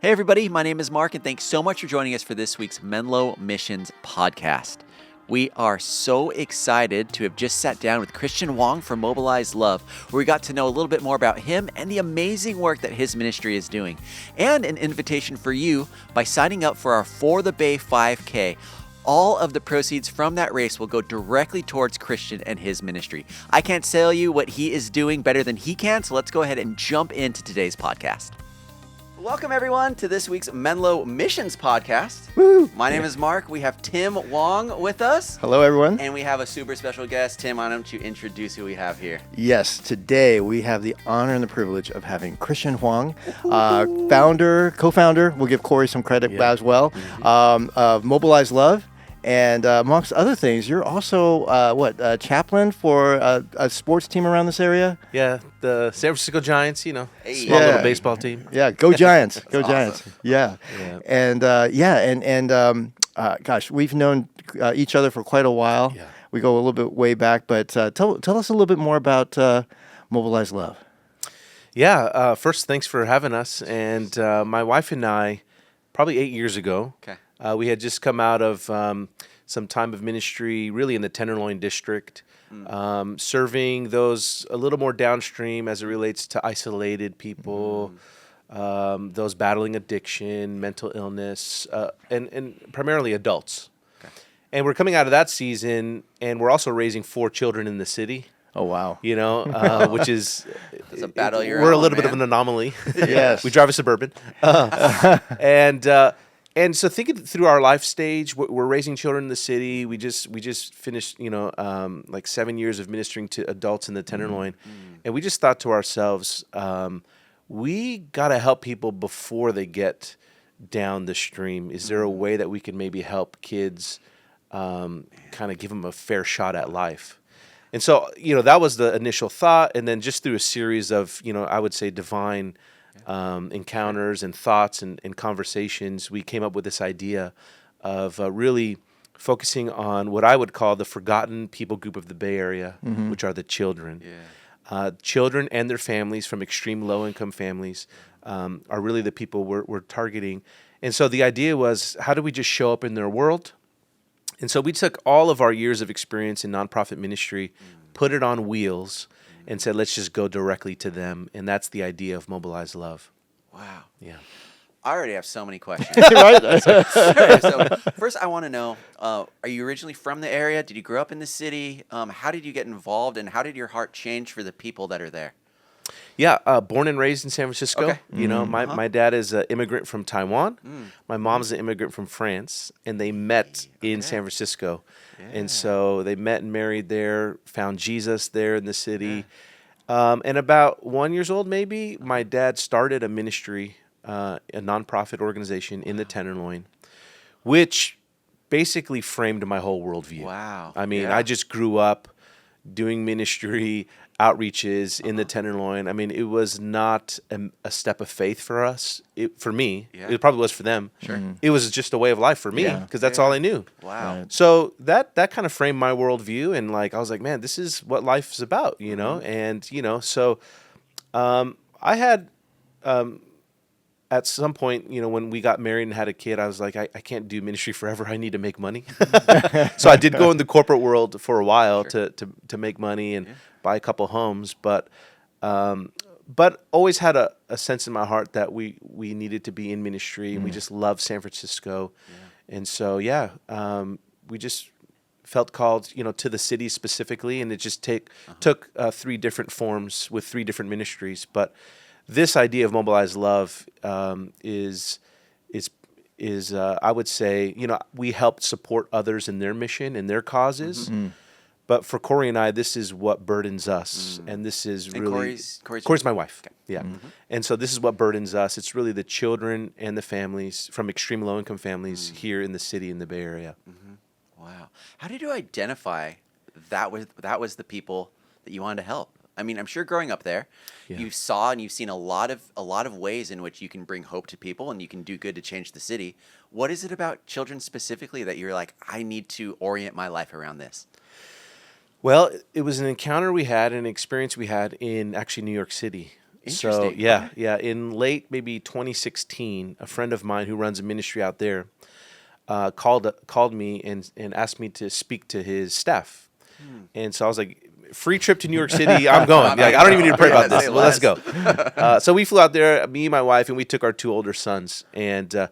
Hey everybody, my name is Mark and thanks so much for joining us for this week's Menlo Missions podcast. We are so excited to have just sat down with Chris Huang from Mobilize Love, where we got to know a little bit more about him and the amazing work that his ministry is doing, and an invitation for you by signing up for our For the Bay 5K. All of the proceeds from that race will go directly towards Christian and his ministry. I can't tell you what he is doing better than he can, so let's go ahead and jump into today's podcast. Welcome, everyone, to this week's Menlo Missions podcast. Woo! My name is Mark. We have Tim Wong with us. Hello, everyone. And we have a super special guest. Tim, why don't you introduce who we have here? Yes, today we have the honor and the privilege of having Chris Huang, co-founder, we'll give Corey some credit as well, of Mobilize Love. And amongst other things, you're also, chaplain for a sports team around this area? Yeah, the San Francisco Giants, small Yeah. little baseball team. Yeah, go Giants. Go That's Giants. awesome. Yeah. Gosh, we've known each other for quite a while. Yeah. We go a little bit way back, but tell us a little bit more about Mobilize Love. Yeah, first, thanks for having us. And my wife and I, probably 8 years ago, we had just come out of some time of ministry, really in the Tenderloin district, serving those a little more downstream as it relates to isolated people, those battling addiction, mental illness, and primarily adults. Okay. And we're coming out of that season, and we're also raising 4 children in the city. Oh, wow. Which is It's a battle you're we're a on, little bit of man. an anomaly. Yes. We drive a Suburban. And so thinking through our life stage, we're raising children in the city. We just finished, like 7 years of ministering to adults in the Tenderloin. And we just thought to ourselves, we got to help people before they get down the stream. Is there a way that we can maybe help kids kind of give them a fair shot at life? And so, that was the initial thought. And then just through a series of, I would say divine encounters and thoughts and conversations, we came up with this idea of really focusing on what I would call the forgotten people group of the Bay Area, which are the children. Yeah. Children and their families from extreme low-income families are really the people we're targeting. And so the idea was, how do we just show up in their world? And so we took all of our years of experience in nonprofit ministry, put it on wheels, and said, let's just go directly to them. And that's the idea of Mobilize Love. Wow. Yeah. I already have so many questions. Right? So first, I want to know, are you originally from the area? Did you grow up in the city? How did you get involved, and how did your heart change for the people that are there? Yeah, born and raised in San Francisco. Okay. My dad is an immigrant from Taiwan. My mom's an immigrant from France, and they met in San Francisco. And so they met and married there, found Jesus there in the city. And about 1 year old, maybe, my dad started a ministry, a nonprofit organization in the Tenderloin, which basically framed my whole worldview. Wow. I mean, Yeah. I just grew up doing ministry, outreaches in the Tenderloin. I mean, it was not a step of faith for us. For me, it probably was for them. Sure. It was just a way of life for me because that's all I knew. Wow. Right. So that kind of framed my worldview, and I was like, man, this is what life's about, And so I had at some point, when we got married and had a kid, I was like, I can't do ministry forever. I need to make money. So I did go in the corporate world for a while to make money and buy a couple homes, but always had a sense in my heart that we needed to be in ministry, and we just love San Francisco. And so, we just felt called, to the city specifically, and it just took 3 different forms with 3 different ministries. But this idea of Mobilize Love is I would say, we help support others in their mission and their causes. But for Corey and I, this is what burdens us, and this is And really Corey's my wife. Okay. Yeah, and so this is what burdens us. It's really the children and the families from extreme low-income families here in the city in the Bay Area. Wow. How did you identify that was the people that you wanted to help? I mean, I'm sure growing up there, you saw and you've seen a lot of ways in which you can bring hope to people and you can do good to change the city. What is it about children specifically that you're like, I need to orient my life around this? Well, it was an encounter we had, an experience we had in actually New York City. So Interesting. yeah. In late maybe 2016, a friend of mine who runs a ministry out there called me and asked me to speak to his staff. And so I was like, free trip to New York City, I'm going. Like, I don't even need to pray about this. Say Well, let's less. go. So we flew out there, me and my wife, and we took our 2 older sons. And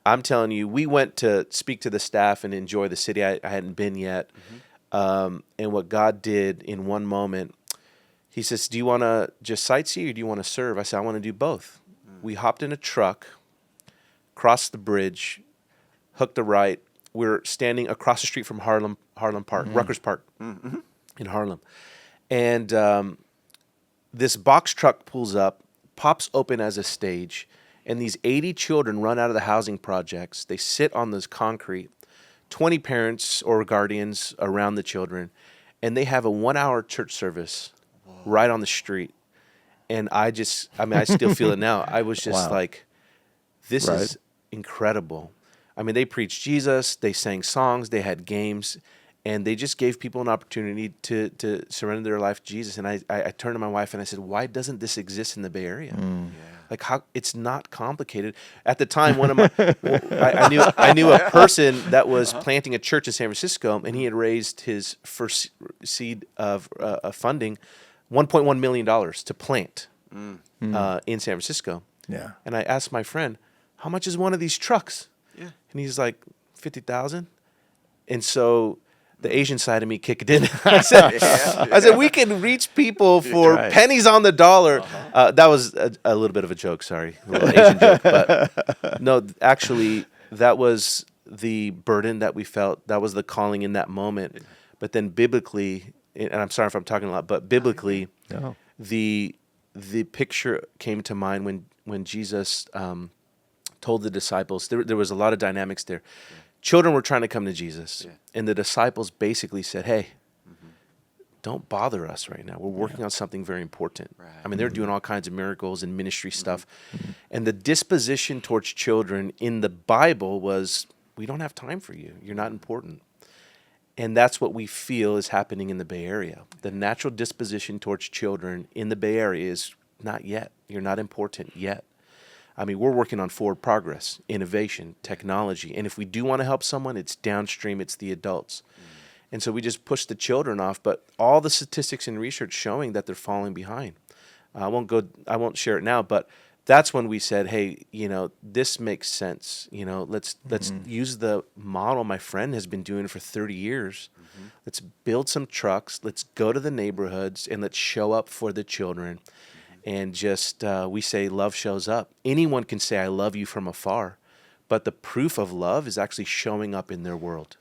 I'm telling you, we went to speak to the staff and enjoy the city. I hadn't been yet. And what God did in one moment, he says, do you want to just sightsee or do you want to serve? I said, I want to do both. We hopped in a truck, crossed the bridge, hooked a right. We're standing across the street from Harlem Park, Rutgers Park in Harlem. And this box truck pulls up, pops open as a stage, and these 80 children run out of the housing projects. They sit on this concrete, 20 parents or guardians around the children, and they have a 1-hour church service right on the street. And I still feel it now. I was just like, this is incredible. I mean, they preached Jesus, they sang songs, they had games, and they just gave people an opportunity to surrender their life to Jesus. And I turned to my wife and I said, why doesn't this exist in the Bay Area? Like, how it's not complicated. At the time, I knew a person that was planting a church in San Francisco, and he had raised his first seed of funding, $1.1 million to plant in San Francisco. Yeah. And I asked my friend, how much is one of these trucks? Yeah. And he's like, 50,000. And so the Asian side of me kicked in. I said, we can reach people for pennies on the dollar. That was a little bit of a joke, sorry. A little Asian joke. But no, actually, that was the burden that we felt. That was the calling in that moment. But then biblically, and I'm sorry if I'm talking a lot, but biblically, the picture came to mind when Jesus told the disciples, there was a lot of dynamics there. Children were trying to come to Jesus, and the disciples basically said, hey, don't bother us right now. We're working on something very important. Right. I mean, they're doing all kinds of miracles and ministry stuff. And the disposition towards children in the Bible was, we don't have time for you. You're not important. And that's what we feel is happening in the Bay Area. The natural disposition towards children in the Bay Area is not yet. You're not important yet. I mean, we're working on forward progress, innovation, technology. And if we do want to help someone, it's downstream, it's the adults. And so we just push the children off. But all the statistics and research showing that they're falling behind. I won't share it now, but that's when we said, hey, this makes sense. Let's use the model my friend has been doing for 30 years. Let's build some trucks. Let's go to the neighborhoods and let's show up for the children. And just, we say love shows up. Anyone can say, I love you from afar. But the proof of love is actually showing up in their world.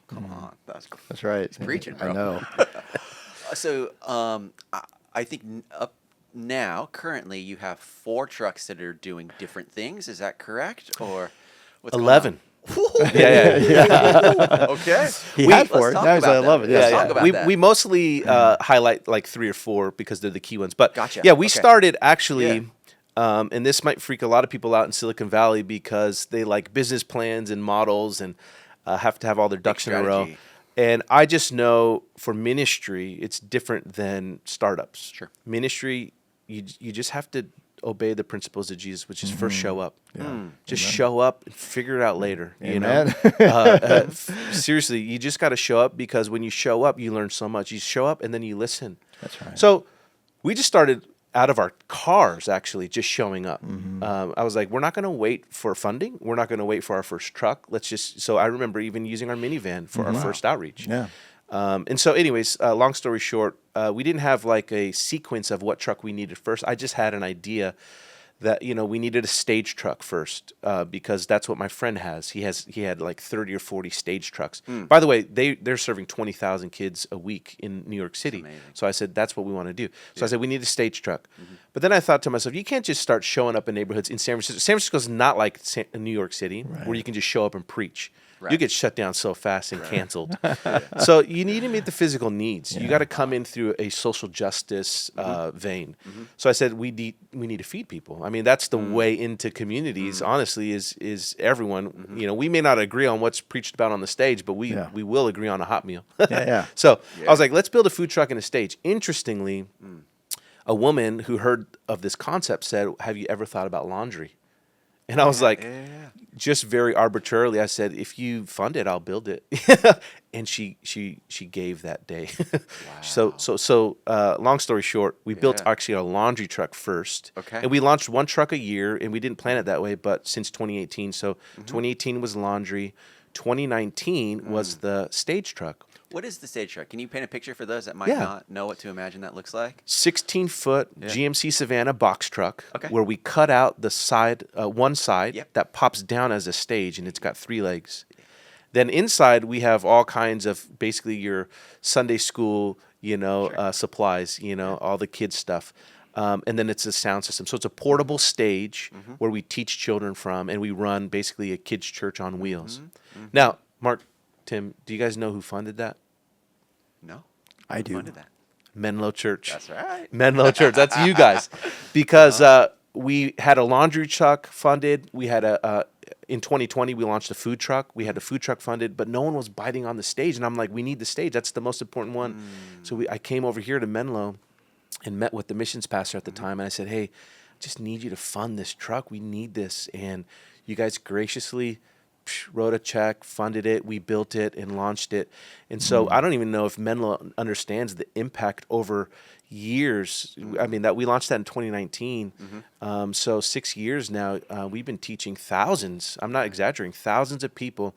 Come on. That's right. He's preaching, bro. I know. So I think up now, currently, you have 4 trucks that are doing different things. Is that correct? Or what's 11. Yeah. Okay. He had 4. Now he's at 11. Let's talk about that. We mostly highlight like 3 or 4 because they're the key ones. But Gotcha. yeah, we Okay. started actually, and this might freak a lot of people out in Silicon Valley because they like business plans and models and have to have all their ducks in a row. strategy. And I just know for ministry, it's different than startups. Sure. Ministry, you just have to obey the principles of Jesus, which is first show up. Yeah. Just show up and figure it out later. Amen. Seriously, you just got to show up because when you show up, you learn so much. You show up and then you listen. That's right. So we just started out of our cars, actually, just showing up. I was like, we're not going to wait for funding. We're not going to wait for our first truck. So I remember even using our minivan for our first outreach. Yeah. And so anyways, long story short, we didn't have like a sequence of what truck we needed first. I just had an idea that, we needed a stage truck first because that's what my friend has. He had like 30 or 40 stage trucks. By the way, they're serving 20,000 kids a week in New York City. So I said, that's what we want to do. So I said, we need a stage truck. But then I thought to myself, you can't just start showing up in neighborhoods in San Francisco. San Francisco's not like New York City where you can just show up and preach. You get shut down so fast and canceled. So you need to meet the physical needs. You got to come in through a social justice vein. So I said we need to feed people. I mean, that's the way into communities. Honestly, is everyone. We may not agree on what's preached about on the stage, but we will agree on a hot meal. So I was like, let's build a food truck and a stage. Interestingly. a woman who heard of this concept said, "Have you ever thought about laundry?" And I was like, just very arbitrarily, I said, "If you fund it, I'll build it." And she gave that day. So long story short, we built actually a laundry truck first. Okay. And we launched one truck a year, and we didn't plan it that way, but since 2018. So 2018 was laundry. 2019 was the stage truck. What is the stage truck? Can you paint a picture for those that might Yeah. not know what to imagine that looks like? 16-foot GMC Savannah box truck, Okay. where we cut out the side, one side Yep. that pops down as a stage, and it's got 3 legs. Then inside we have all kinds of basically your Sunday school, supplies, all the kids stuff. And then it's a sound system. So it's a portable stage where we teach children from, and we run basically a kids' church on wheels. Now, Mark, Tim, do you guys know who funded that? No. I do. Funded that. Menlo Church. That's right. Menlo Church. That's you guys. Because we had a laundry truck funded. We had in 2020, we launched a food truck. We had a food truck funded, but no one was biting on the stage. And I'm like, we need the stage. That's the most important one. So I came over here to Menlo and met with the missions pastor at the time. And I said, "Hey, just need you to fund this truck. We need this." And you guys graciously wrote a check, funded it, we built it, and launched it. And so I don't even know if Menlo understands the impact over years. I mean, that we launched that in 2019. So 6 years now, we've been teaching thousands, I'm not exaggerating, thousands of people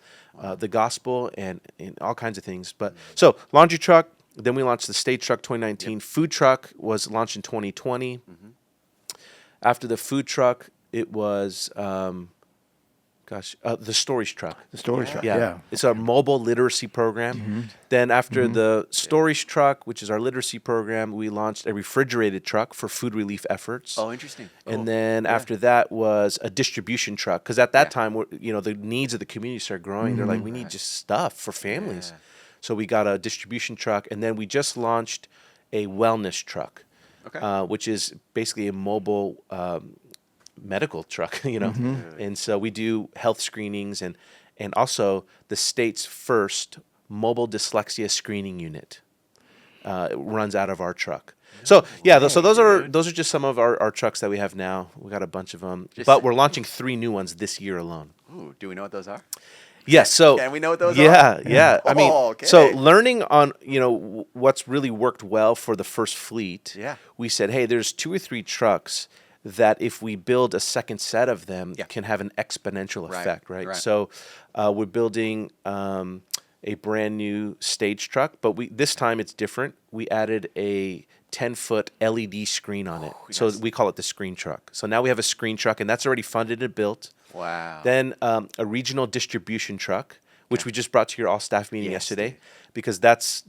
the gospel and all kinds of things. But so laundry truck, then we launched the stage truck 2019. Food truck was launched in 2020. After the food truck, it was... the storage truck. The storage truck, Yeah. yeah. It's a mobile literacy program. Then after the storage truck, which is our literacy program, we launched a refrigerated truck for food relief efforts. Oh, interesting. Cool. And then after that was a distribution truck. Because at that time, the needs of the community started growing. They're like, we need just stuff for families. Yeah. So we got a distribution truck. And then we just launched a wellness truck, which is basically a mobile medical truck, and so we do health screenings and also the state's first mobile dyslexia screening unit runs out of our truck. So so those are just some of our trucks that we have now. We got a bunch of them, but we're launching 3 new ones this year alone. Ooh, do we know what those are? Yes. So Can we know what those yeah, are? yeah. I mean, okay. so learning on what's really worked well for the first fleet. Yeah. We said, hey, there's 2 or 3 trucks that if we build a second set of them, can have an exponential effect, right? So we're building a brand new stage truck, but this time it's different. We added a 10-foot LED screen on it. So we call it the screen truck. So now we have a screen truck, and that's already funded and built. Wow. Then a regional distribution truck, which we just brought to your all-staff meeting yesterday, because that's,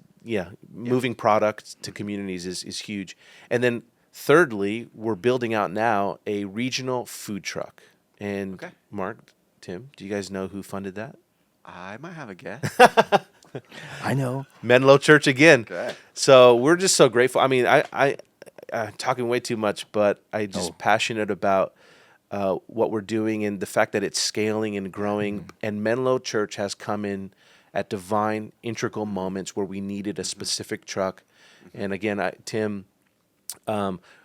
moving product to communities is huge. And then thirdly, we're building out now a regional food truck. And Mark, Tim, do you guys know who funded that? I might have a guess. I know. Menlo Church again. Okay. So we're just so grateful. I mean, I'm talking way too much, but I'm just passionate about what we're doing and the fact that it's scaling and growing. And Menlo Church has come in at divine, integral moments where we needed a specific truck. And again, Tim...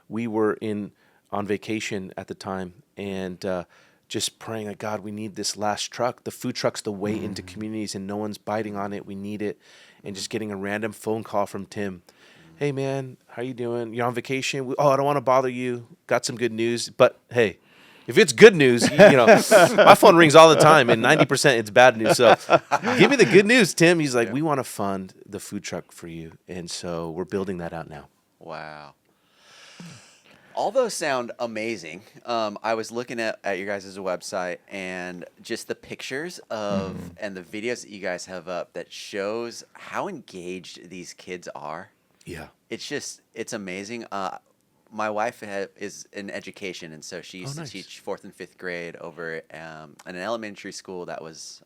we were on vacation at the time and just praying that, God, we need this last truck. The food truck's the way into communities and no one's biting on it. We need it. And just getting a random phone call from Tim. Hey, man, how you doing? You're on vacation? I don't want to bother you. Got some good news. But, hey, if it's good news, my phone rings all the time, and 90% it's bad news. So give me the good news, Tim. He's like, we want to fund the food truck for you. And so we're building that out now. Wow. All those sound amazing. I was looking at your guys' website and just the pictures of and the videos that you guys have up that shows how engaged these kids are. Yeah. It's amazing. My wife is in education, and so she used to teach 4th and 5th grade over in an elementary school that was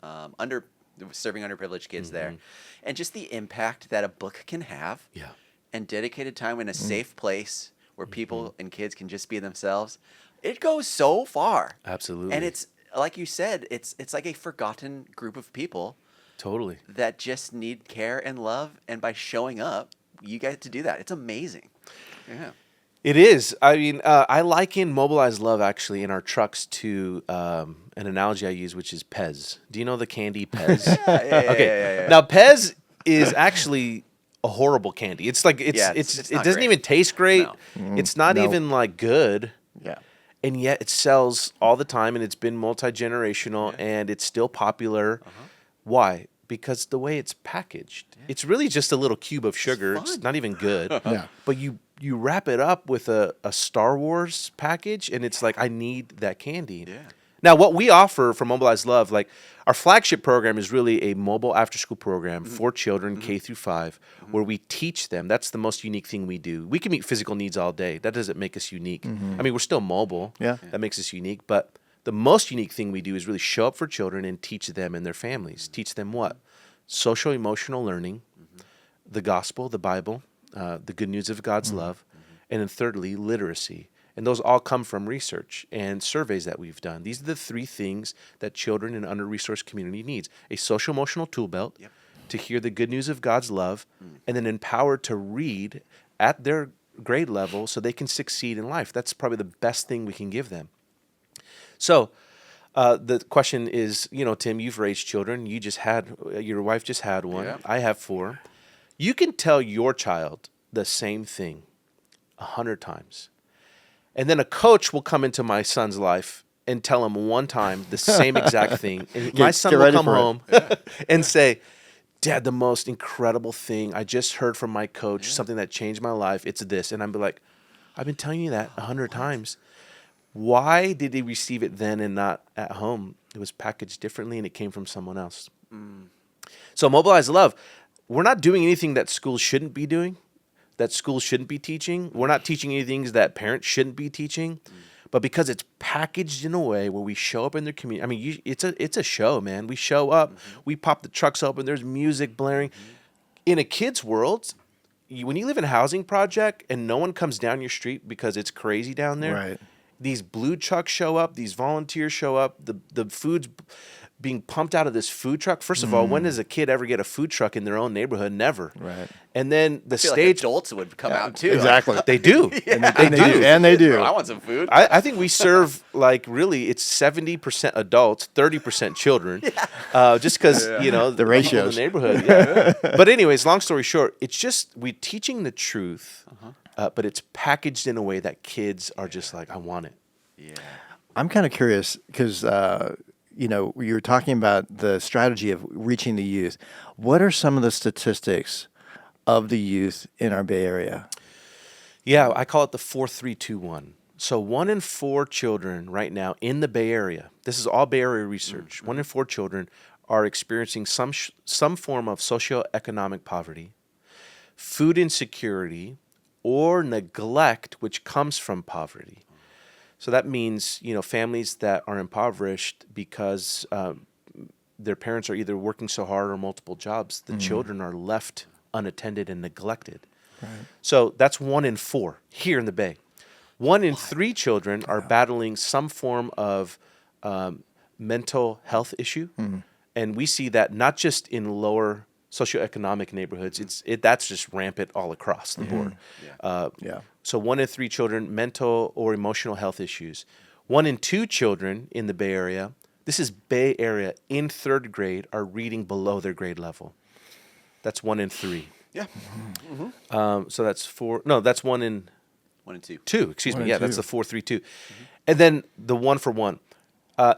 serving underprivileged kids there. And just the impact that a book can have and dedicated time in a safe place where people and kids can just be themselves, it goes so far. Absolutely. And it's, like you said, it's like a forgotten group of people. Totally. That just need care and love. And by showing up, you get to do that. It's amazing. Yeah. It is. I mean, I liken Mobilize Love actually in our trucks to an analogy I use, which is Pez. Do you know the candy Pez? Okay. Now Pez is actually a horrible candy. It's like it doesn't great. even taste great. No. It's not even like good. Yeah. And yet it sells all the time, and it's been multi-generational, and it's still popular. Why? Because the way it's packaged. It's really just a little cube of sugar. It's not even good. But you wrap it up with a Star Wars package, and it's like, I need that candy. Yeah. Now, what we offer from Mobilize Love, like our flagship program is really a mobile after-school program for children K through 5, where we teach them. That's the most unique thing we do. We can meet physical needs all day. That doesn't make us unique. I mean, we're still mobile. Yeah. That makes us unique. But the most unique thing we do is really show up for children and teach them and their families. Teach them what? Social emotional learning, the gospel, the Bible, the good news of God's love, and then thirdly, literacy. And those all come from research and surveys that we've done. These are the 3 things that children in under-resourced community needs. A social-emotional tool belt to hear the good news of God's love, and then empowered to read at their grade level so they can succeed in life. That's probably the best thing we can give them. So the question is, Tim, you've raised children. Your wife just had one. Yeah. I have 4. You can tell your child the same thing 100 times. And then a coach will come into my son's life and tell him one time the same exact thing. And my son will come home and say, Dad, the most incredible thing I just heard from my coach, something that changed my life, it's this. And I'm like, I've been telling you that 100 times. Why did he receive it then and not at home? It was packaged differently and it came from someone else. So Mobilize Love, we're not doing anything that schools shouldn't be doing, that schools shouldn't be teaching. We're not teaching any things that parents shouldn't be teaching. But because it's packaged in a way where we show up in their community, I mean, it's a show, man. We show up, we pop the trucks open, there's music blaring. In a kid's world, when you live in a housing project and no one comes down your street because it's crazy down there, Right. These blue trucks show up, these volunteers show up, the food's being pumped out of this food truck. First of all, when does a kid ever get a food truck in their own neighborhood? Never. Right. And then the I feel stage, like adults would come out too. Exactly. they do. And they do. I want some food. I think we serve really it's 70% adults, 30% children, just because the people in ratios. the neighborhood. Yeah. But anyways, long story short, it's just we're teaching the truth, but it's packaged in a way that kids are just like, I want it. Yeah. I'm kind of curious because, you were talking about the strategy of reaching the youth. What are some of the statistics of the youth in our Bay Area? Yeah, I call it the 4-3-2-1. So 1 in 4 children right now in the Bay Area, this is all Bay Area research, 1 in 4 children are experiencing some form of socioeconomic poverty, food insecurity, or neglect which comes from poverty. So that means, families that are impoverished because their parents are either working so hard or multiple jobs, the children are left unattended and neglected. Right. So that's 1 in 4 here in the Bay. 1 in 3 children are battling some form of mental health issue. And we see that not just in lower socioeconomic neighborhoods, that's just rampant all across the board. So 1 in 3 children, mental or emotional health issues. 1 in 2 children in the Bay Area, this is Bay Area, in 3rd grade, are reading below their grade level. That's 1 in 3. Yeah. So that's 4. No, that's 1 in 1 and 2. 2. Excuse me. 1 Yeah, and that's 2. the 4-3-2. And then the 1 for 1.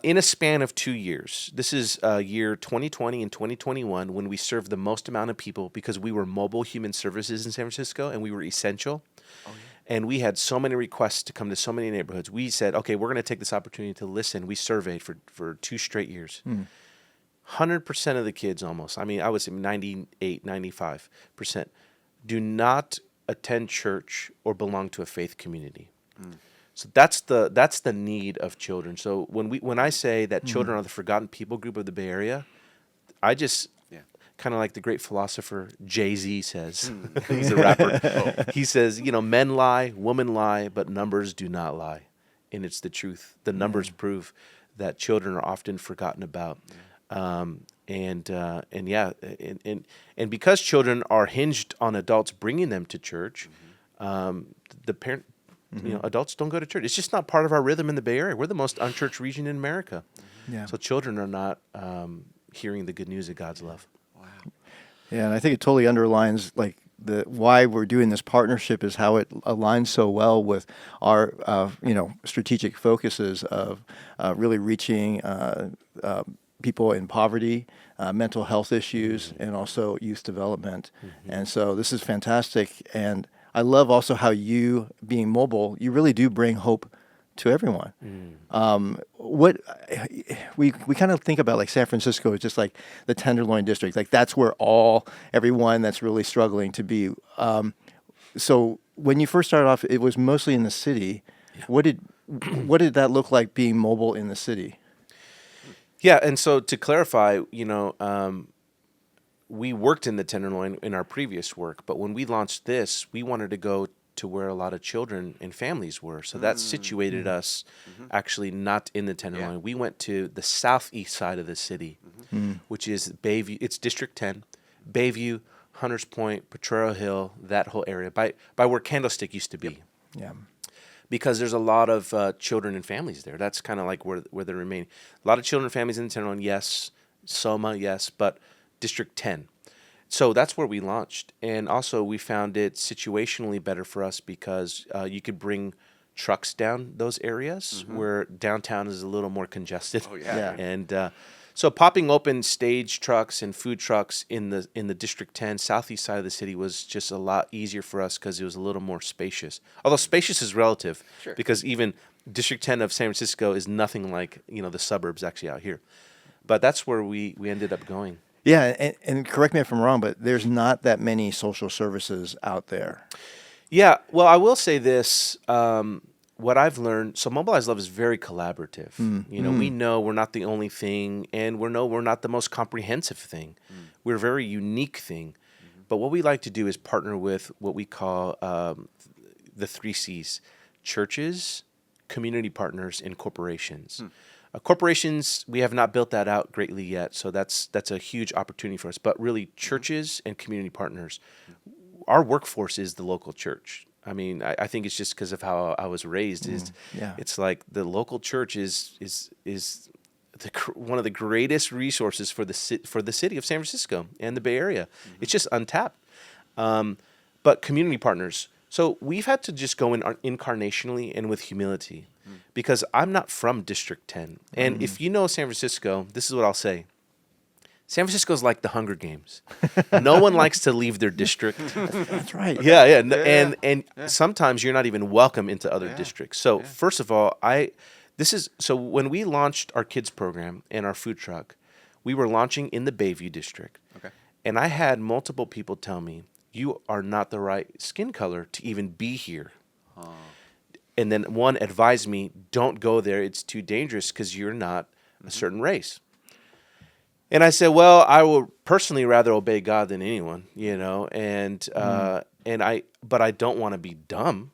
In a span of 2 years, this is year 2020 and 2021, when we served the most amount of people because we were mobile human services in San Francisco and we were essential. And we had so many requests to come to so many neighborhoods. We said, okay, we're going to take this opportunity to listen. We surveyed for 2 straight years. 100% of the kids almost, I would say 98, 95%, do not attend church or belong to a faith community. So that's the need of children. So when I say that children are the forgotten people group of the Bay Area, I just kind of like the great philosopher Jay-Z says. He's a rapper. He says, men lie, women lie, but numbers do not lie. And it's the truth. The numbers prove that children are often forgotten about. And because children are hinged on adults bringing them to church, the adults don't go to church. It's just not part of our rhythm in the Bay Area. We're the most unchurched region in America. Yeah. So children are not hearing the good news of God's love. Wow. Yeah, and I think it totally underlines like the why we're doing this partnership is how it aligns so well with our strategic focuses of really reaching people in poverty, mental health issues, and also youth development. And so this is fantastic. And I love also how you, being mobile, you really do bring hope to everyone. What we kind of think about like San Francisco is just like the Tenderloin district, like that's where everyone that's really struggling to be. So when you first started off, it was mostly in the city. Yeah. What did that look like being mobile in the city? Yeah, and so to clarify, we worked in the Tenderloin in our previous work, but when we launched this, we wanted to go to where a lot of children and families were. So that situated us actually not in the Tenderloin. Yeah. We went to the southeast side of the city, which is Bayview. It's District 10, Bayview, Hunters Point, Potrero Hill, that whole area, by where Candlestick used to be. Yeah. Because there's a lot of children and families there. That's kind of like where they're remaining. A lot of children and families in the Tenderloin, yes. Soma, yes. But District 10. So that's where we launched. And also we found it situationally better for us because you could bring trucks down those areas where downtown is a little more congested. Oh, yeah. Yeah. And so popping open stage trucks and food trucks in the District 10 southeast side of the city was just a lot easier for us because it was a little more spacious. Although spacious is relative, Sure. because even District 10 of San Francisco is nothing like the suburbs actually out here. But that's where we ended up going. Yeah, and correct me if I'm wrong, but there's not that many social services out there. Yeah, well, I will say this. What I've learned, so Mobilize Love is very collaborative. We know we're not the only thing, and we're not the most comprehensive thing. We're a very unique thing. But what we like to do is partner with what we call the 3 C's: churches, community partners, and corporations. Corporations, we have not built that out greatly yet, so that's a huge opportunity for us. But really, churches and community partners, our workforce is the local church. I mean, I think it's just because of how I was raised. It's like the local church is one of the greatest resources for the city of San Francisco and the Bay Area. It's just untapped. But community partners. So we've had to just go in incarnationally and with humility, because I'm not from District 10. And if you know San Francisco, this is what I'll say. San Francisco is like the Hunger Games. No one likes to leave their district. That's right. Yeah. And sometimes you're not even welcome into other districts. So first of all, so when we launched our kids program and our food truck, we were launching in the Bayview district. Okay. And I had multiple people tell me, you are not the right skin color to even be here. And then one advised me, don't go there. It's too dangerous because you're not a certain race. And I said, well, I will personally rather obey God than anyone, but I don't want to be dumb.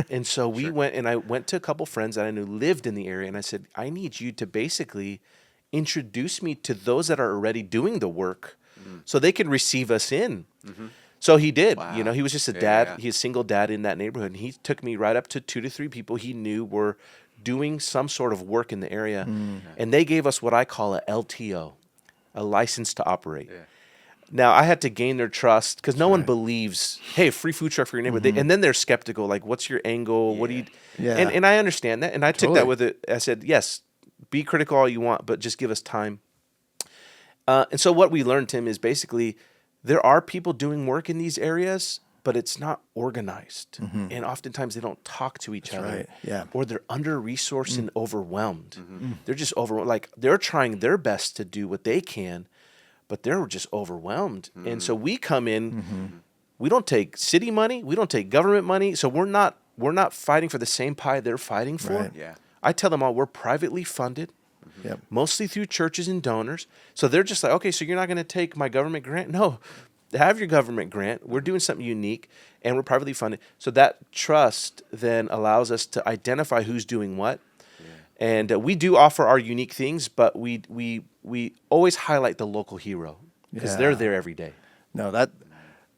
And so we went, and I went to a couple friends that I knew lived in the area, and I said, I need you to basically introduce me to those that are already doing the work so they can receive us in. So he did. Wow. He was just a dad. Yeah. He's a single dad in that neighborhood. And he took me right up to 2 to 3 people he knew were doing some sort of work in the area. And they gave us what I call a LTO, a license to operate. Yeah. Now, I had to gain their trust because no one believes, hey, free food truck for your neighborhood. And then they're skeptical, like, what's your angle? What do you... Yeah. And I understand that. And I took that with it. I said, yes, be critical all you want, but just give us time. And so what we learned, Tim, is basically there are people doing work in these areas, but it's not organized. And oftentimes they don't talk to each other. right. Yeah. Or they're under-resourced and overwhelmed. They're just overwhelmed. Like, they're trying their best to do what they can, but they're just overwhelmed. And so we come in, we don't take city money, we don't take government money, so we're not fighting for the same pie they're fighting for. Right. Yeah. I tell them all, we're privately funded, Yep. mostly through churches and donors. So they're just like, okay, so you're not going to take my government grant? No, have your government grant. We're doing something unique, and we're privately funded. So that trust then allows us to identify who's doing what. And we do offer our unique things, but we always highlight the local hero because they're there every day. No,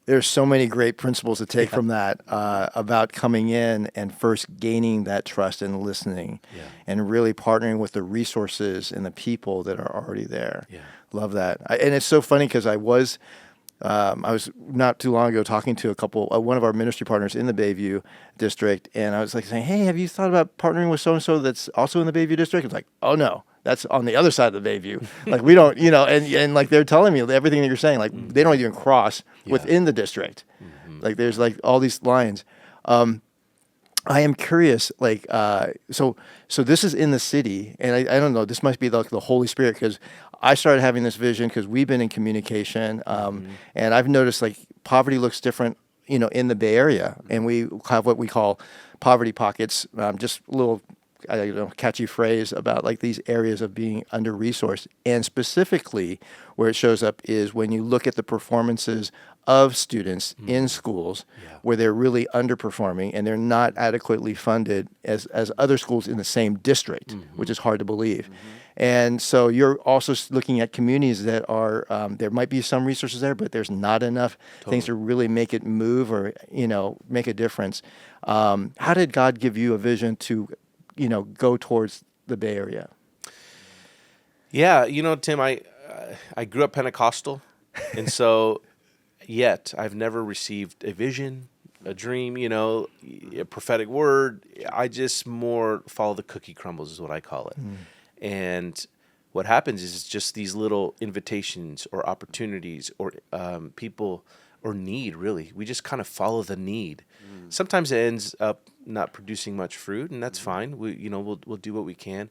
there's so many great principles to take from that about coming in and first gaining that trust and listening and really partnering with the resources and the people that are already there. Yeah. Love that. And it's so funny because I was not too long ago talking to one of our ministry partners in the Bayview district, and I was like saying, hey, have you thought about partnering with so-and-so that's also in the Bayview district? It's like, oh no, that's on the other side of the Bayview. Like we don't, and like they're telling me everything that you're saying, like they don't even cross within the district. Like there's like all these lines. I am curious, like, so this is in the city, and I don't know, this must be like the Holy Spirit, because I started having this vision because we've been in communication, and I've noticed like poverty looks different, in the Bay Area, and we have what we call poverty pockets, just a little, catchy phrase about like these areas of being under-resourced, and specifically where it shows up is when you look at the performances of students in schools where they're really underperforming and they're not adequately funded as other schools in the same district, which is hard to believe. And so you're also looking at communities that are, there might be some resources there, but there's not enough things to really make it move or, make a difference. How did God give you a vision to, go towards the Bay Area? Yeah, Tim, I grew up Pentecostal, and so yet I've never received a vision, a dream, a prophetic word. I just more follow the cookie crumbles is what I call it. And what happens is it's just these little invitations or opportunities or people or need, really. We just kind of follow the need. Sometimes it ends up not producing much fruit, and that's fine. We'll do what we can.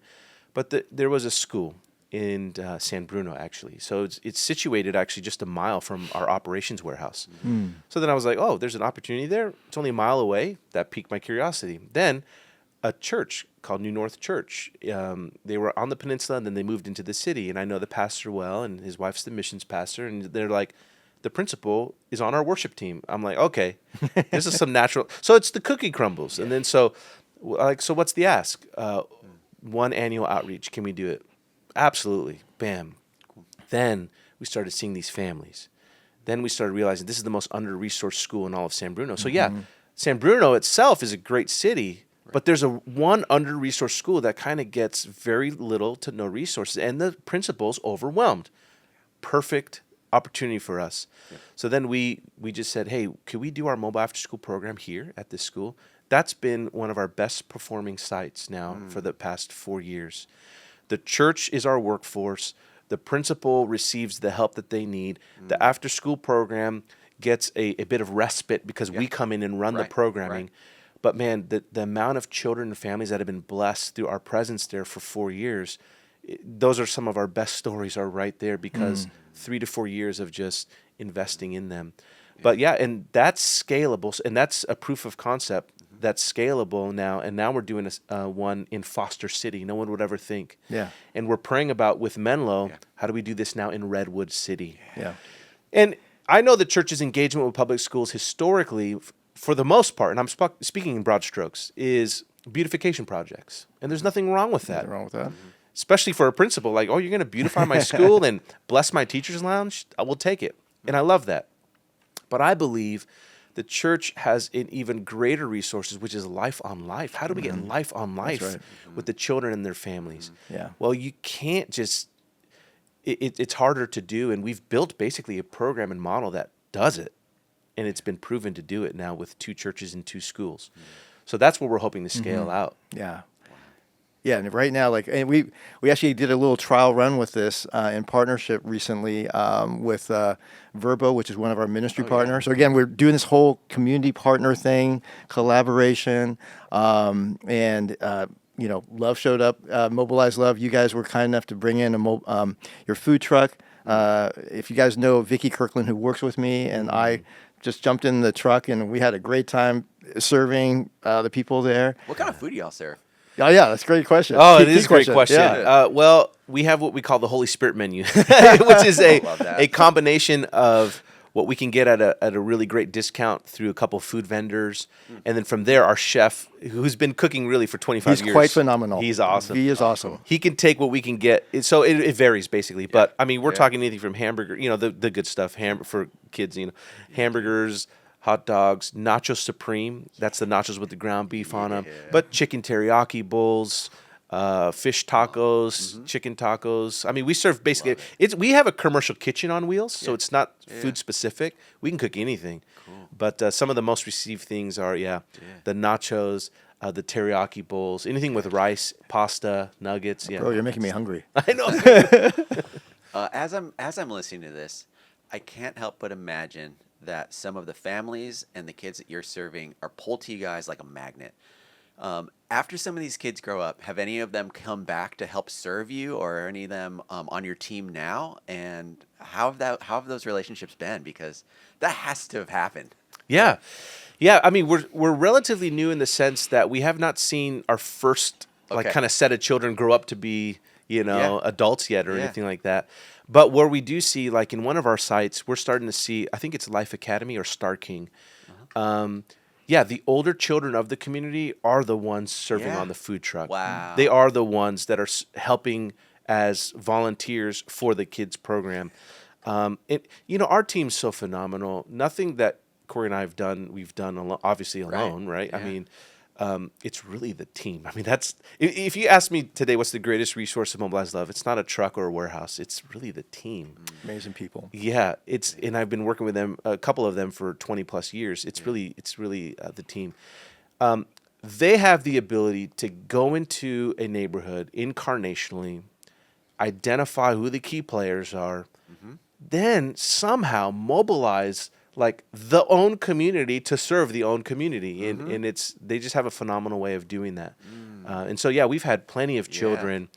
But there was a school in San Bruno, actually. So it's situated actually just a mile from our operations warehouse. So then I was like, oh, there's an opportunity there. It's only a mile away. That piqued my curiosity. Then a church called New North Church. They were on the peninsula, and then they moved into the city. And I know the pastor well, and his wife's the missions pastor. And they're like, the principal is on our worship team. I'm like, okay, this is some natural. So it's the cookie crumbles. And then so what's the ask? One annual outreach. Can we do it? Absolutely. Bam. Then we started seeing these families. Then we started realizing this is the most under-resourced school in all of San Bruno. So San Bruno itself is a great city, but there's one under-resourced school that kind of gets very little to no resources, and the principal's overwhelmed. Perfect opportunity for us. So then we just said, hey, could we do our mobile after-school program here at this school? That's been one of our best performing sites now for the past 4 years. The church is our workforce. The principal receives the help that they need. The after-school program gets a bit of respite because we come in and run the programming. But man, the amount of children and families that have been blessed through our presence there for 4 years, those are some of our best stories are right there because 3 to 4 years of just investing in them. But and that's scalable, and that's a proof of concept that's scalable now. And now we're doing one in Foster City. No one would ever think. And we're praying about with Menlo, how do we do this now in Redwood City? And I know the church's engagement with public schools historically, for the most part, and I'm speaking in broad strokes, is beautification projects. And there's nothing wrong with that. Nothing wrong with that. Especially for a principal, like, oh, you're going to beautify my school and bless my teacher's lounge? I will take it. And I love that. But I believe the church has an even greater resources, which is life on life. How do we get life on life with the children and their families? Well, you can't just, it's harder to do. And we've built basically a program and model that does it. And it's been proven to do it now with 2 churches and 2 schools. So that's what we're hoping to scale out. Yeah, and right now, and we actually did a little trial run with this in partnership recently with Verbo, which is one of our ministry partners. So again, we're doing this whole community partner thing, collaboration, and Love showed up. Mobilize Love, you guys were kind enough to bring in your food truck. If you guys know Vicky Kirkland, who works with me, and I just jumped in the truck, and we had a great time serving the people there. What kind of food do y'all serve? Oh, yeah, that's a great question. Oh, it is a great question. Well, we have what we call the Holy Spirit menu, which is a combination of what we can get at a really great discount through a couple food vendors, and then from there, our chef, who's been cooking really for 25 years, He's quite phenomenal. He's awesome. He is awesome. He can take what we can get. So it varies basically, but I mean, we're talking anything from hamburger, the good stuff, for kids, hamburgers, hot dogs, nacho supreme. That's the nachos with the ground beef on them. But chicken teriyaki bowls, fish tacos, chicken tacos. I mean, we serve basically. We have a commercial kitchen on wheels, so it's not food specific. We can cook anything. Cool. But some of the most received things are the nachos, the teriyaki bowls, anything with rice, pasta, nuggets. Yeah. Bro, you're making me hungry. I know. As I'm listening to this, I can't help but imagine that some of the families and the kids that you're serving are pulled to you guys like a magnet. After some of these kids grow up, have any of them come back to help serve you, or are any of them on your team now? And how have those relationships been? Because that has to have happened. Yeah. I mean, we're relatively new in the sense that we have not seen our first kind of set of children grow up to be adults yet or anything like that. But where we do see, like in one of our sites, we're starting to see, I think it's Life Academy or Star King. The older children of the community are the ones serving on the food truck. Wow. They are the ones that are helping as volunteers for the kids program. Our team's so phenomenal. Nothing that Corey and I have done, we've done obviously alone, right? Yeah. I mean, it's really the team. I mean, if you ask me today, what's the greatest resource of Mobilize Love? It's not a truck or a warehouse. It's really the team. Amazing people. Yeah, and I've been working with them, a couple of them for 20 plus years. It's really the team. They have the ability to go into a neighborhood incarnationally, identify who the key players are, then somehow mobilize like the own community to serve the own community, and they just have a phenomenal way of doing that. And so we've had plenty of children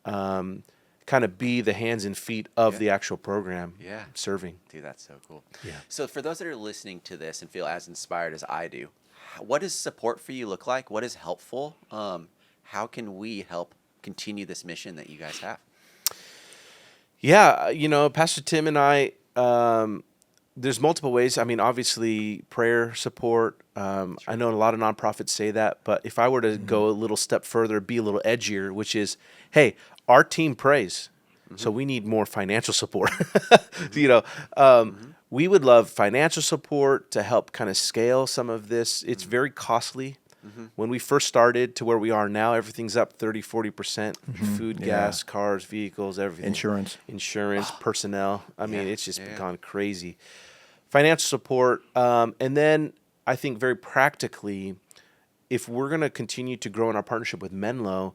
kind of be the hands and feet of the actual program, serving. Dude, that's so cool. Yeah. So for those that are listening to this and feel as inspired as I do, what does support for you look like? What is helpful? How can we help continue this mission that you guys have? Yeah, Pastor Tim and I. There's multiple ways. I mean, obviously, prayer support. I know a lot of nonprofits say that, but if I were to go a little step further, be a little edgier, which is, hey, our team prays, so we need more financial support. We would love financial support to help kind of scale some of this. It's very costly. When we first started to where we are now, everything's up 30-40%. Food, gas, cars, vehicles, everything. Insurance, personnel. I mean, it's just gone crazy. Financial support. And then I think very practically, if we're going to continue to grow in our partnership with Menlo,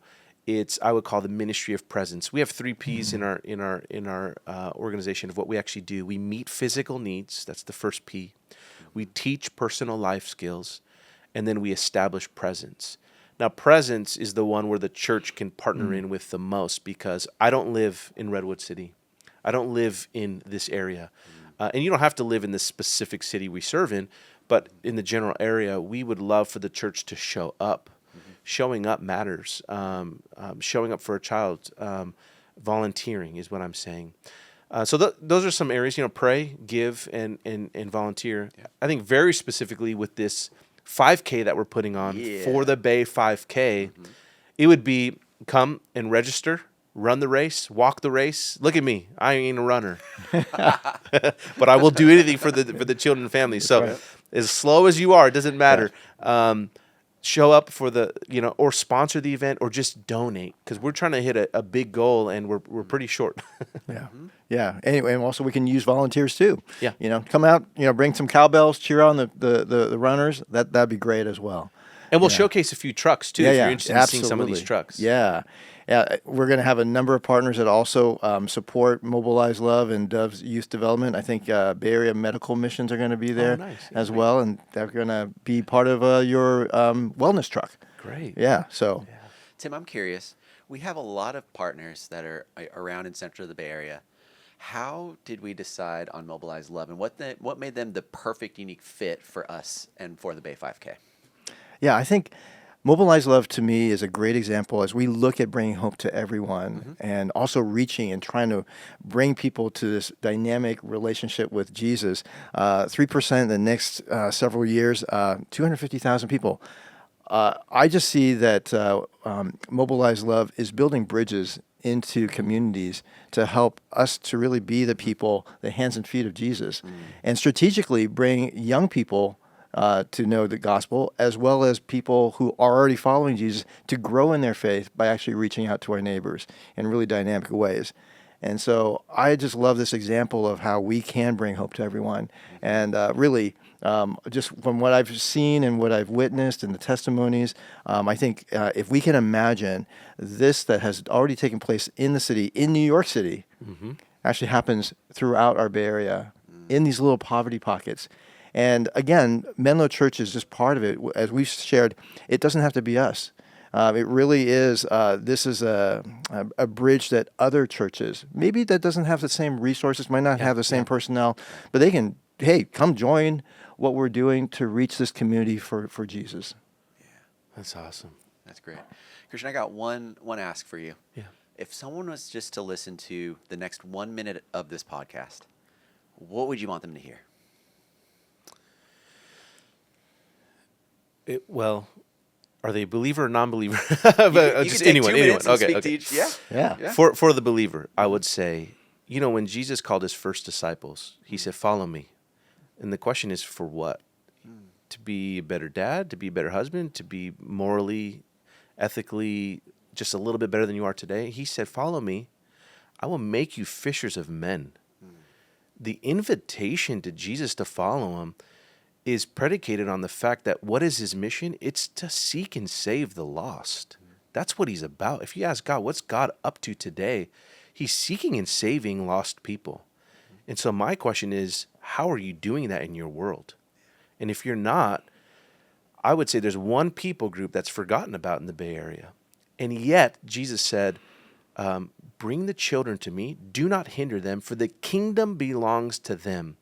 I would call the ministry of presence. We have 3 P's in our organization of what we actually do. We meet physical needs. That's the first P. We teach personal life skills. And then we establish presence. Now, presence is the one where the church can partner in with the most, because I don't live in Redwood City. I don't live in this area. And you don't have to live in the specific city we serve in, but in the general area, we would love for the church to show up. Showing up matters. Showing up for a child, volunteering is what I'm saying. So those are some areas, pray, give, and volunteer. Yeah. I think very specifically with this 5K that we're putting on for the Bay 5K, it would be come and register, run the race, walk the race. Look at me, I ain't a runner, but I will do anything for the children and families. So as slow as you are, it doesn't matter. Show up for or sponsor the event, or just donate, because we're trying to hit a big goal and we're pretty short. Yeah. Anyway, and also we can use volunteers too. Yeah. Come out, bring some cowbells, cheer on the runners. That'd be great as well. And we'll showcase a few trucks too, if you're interested in seeing some of these trucks. Yeah. We're going to have a number of partners that also support Mobilize Love and Dove's youth development. I think Bay Area Medical Missions are going to be there as well, and they're going to be part of your wellness truck. Great. Yeah. So, Tim, I'm curious. We have a lot of partners that are around in central of the Bay Area. How did we decide on Mobilize Love, and what made them the perfect, unique fit for us and for the Bay 5K? Yeah, I think Mobilize Love to me is a great example as we look at bringing hope to everyone and also reaching and trying to bring people to this dynamic relationship with Jesus. 3% in the next several years, 250,000 people. I just see that Mobilize Love is building bridges into communities to help us to really be the people, the hands and feet of Jesus, and strategically bring young people to know the gospel, as well as people who are already following Jesus to grow in their faith by actually reaching out to our neighbors in really dynamic ways. And so I just love this example of how we can bring hope to everyone. And really, just from what I've seen and what I've witnessed and the testimonies, I think if we can imagine this that has already taken place in the city, in New York City, actually happens throughout our Bay Area, in these little poverty pockets. And again, Menlo Church is just part of it. As we've shared, it doesn't have to be us. It really is, this is a bridge that other churches, maybe that doesn't have the same resources, might not have the same personnel, but they can, hey, come join what we're doing to reach this community for Jesus. Yeah, that's awesome. That's great. Christian, I got one ask for you. Yeah. If someone was just to listen to the next 1 minute of this podcast, what would you want them to hear? Well, are they a believer or non-believer? You Just can take anyone. 2 minutes and Okay. speak to each. Yeah. Yeah. For the believer, I would say, when Jesus called his first disciples, he said, "Follow me." And the question is, for what? To be a better dad, to be a better husband, to be morally, ethically, just a little bit better than you are today. He said, "Follow me. I will make you fishers of men." The invitation to Jesus to follow him is predicated on the fact that what is his mission? It's to seek and save the lost. That's what he's about. If you ask God, what's God up to today? He's seeking and saving lost people. And so my question is, how are you doing that in your world? And if you're not, I would say there's one people group that's forgotten about in the Bay Area. And yet Jesus said, bring the children to me. Do not hinder them, for the kingdom belongs to them.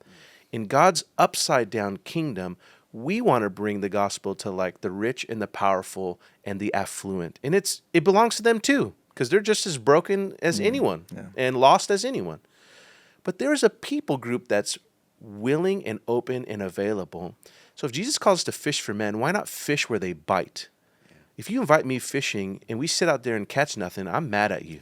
In God's upside down kingdom, we want to bring the gospel to like the rich and the powerful and the affluent. And it belongs to them too, because they're just as broken as anyone and lost as anyone. But there is a people group that's willing and open and available. So if Jesus calls us to fish for men, why not fish where they bite? If you invite me fishing and we sit out there and catch nothing, I'm mad at you.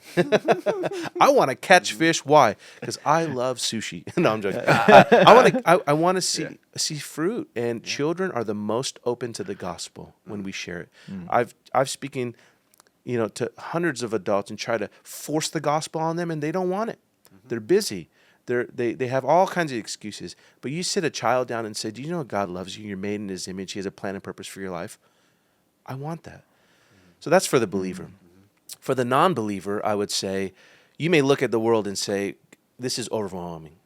I want to catch fish. Why? Because I love sushi. No, I'm joking. I want to see fruit, and children are the most open to the gospel when we share it. I've speaking, to hundreds of adults and try to force the gospel on them, and they don't want it. They're busy. They have all kinds of excuses. But you sit a child down and say, "Do you know God loves you? You're made in His image. He has a plan and purpose for your life." I want that. So that's for the believer. For the non-believer, I would say, you may look at the world and say, this is overwhelming.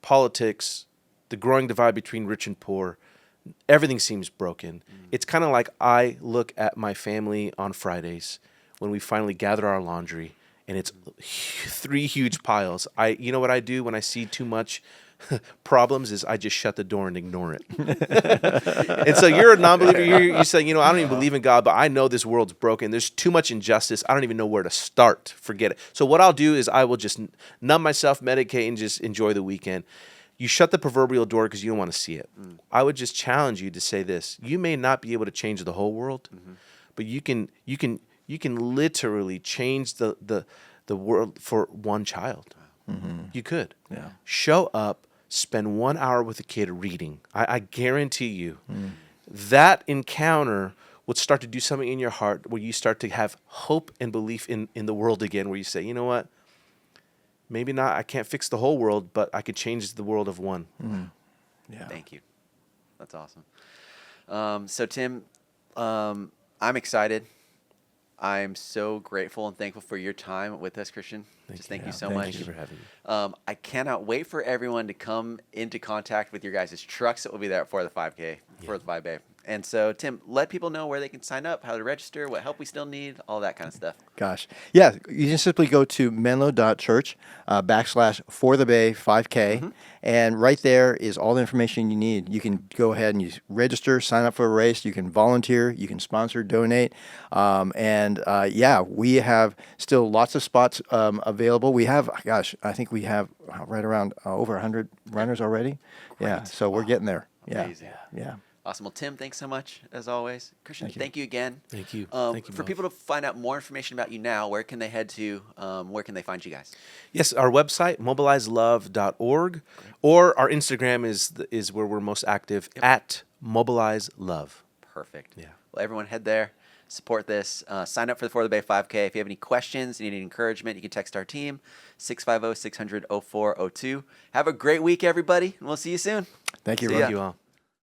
Politics, the growing divide between rich and poor, everything seems broken. It's kind of like I look at my family on Fridays when we finally gather our laundry, and it's 3 huge piles. You know what I do when I see too much problems is I just shut the door and ignore it. And so you're a non-believer. You're saying, I don't even believe in God, but I know this world's broken. There's too much injustice. I don't even know where to start. Forget it. So what I'll do is I will just numb myself, medicate, and just enjoy the weekend. You shut the proverbial door because you don't want to see it. I would just challenge you to say this. You may not be able to change the whole world, but you can literally change the world for one child. You could. Yeah. Show up. Spend 1 hour with a kid reading. I guarantee you that encounter would start to do something in your heart where you start to have hope and belief in the world again, where you say, you know what? Maybe not, I can't fix the whole world, but I could change the world of one. Yeah. Thank you. That's awesome. So Tim, I'm excited. I'm so grateful and thankful for your time with us, Christian. Thank you so much. Thank you for having me. I cannot wait for everyone to come into contact with your guys' trucks that will be there for the 5K, for the 5K. And so, Tim, let people know where they can sign up, how to register, what help we still need, all that kind of stuff. Gosh. Yeah, you can simply go to menlo.church /For the Bay 5K. And right there is all the information you need. You can go ahead and you register, sign up for a race. You can volunteer. You can sponsor, donate. Yeah, we have still lots of spots available. We have, gosh, I think we have right around over 100 runners already. Yeah, so we're getting there. Yeah. Amazing. Yeah. Awesome. Well, Tim, thanks so much, as always. Christian, thank you again. Thank you. Thank you for both. people to find out more information about you now, where can they head to? Where can they find you guys? Yes, our website, mobilizelove.org, or our Instagram is where we're most active, at Mobilize Love. Perfect. Yeah. Well, everyone head there, support this, sign up for the For the Bay 5K. If you have any questions, you need any encouragement, you can text our team, 650-600-0402. Have a great week, everybody, and we'll see you soon. Thank you, See Ron. ya. Thank you all.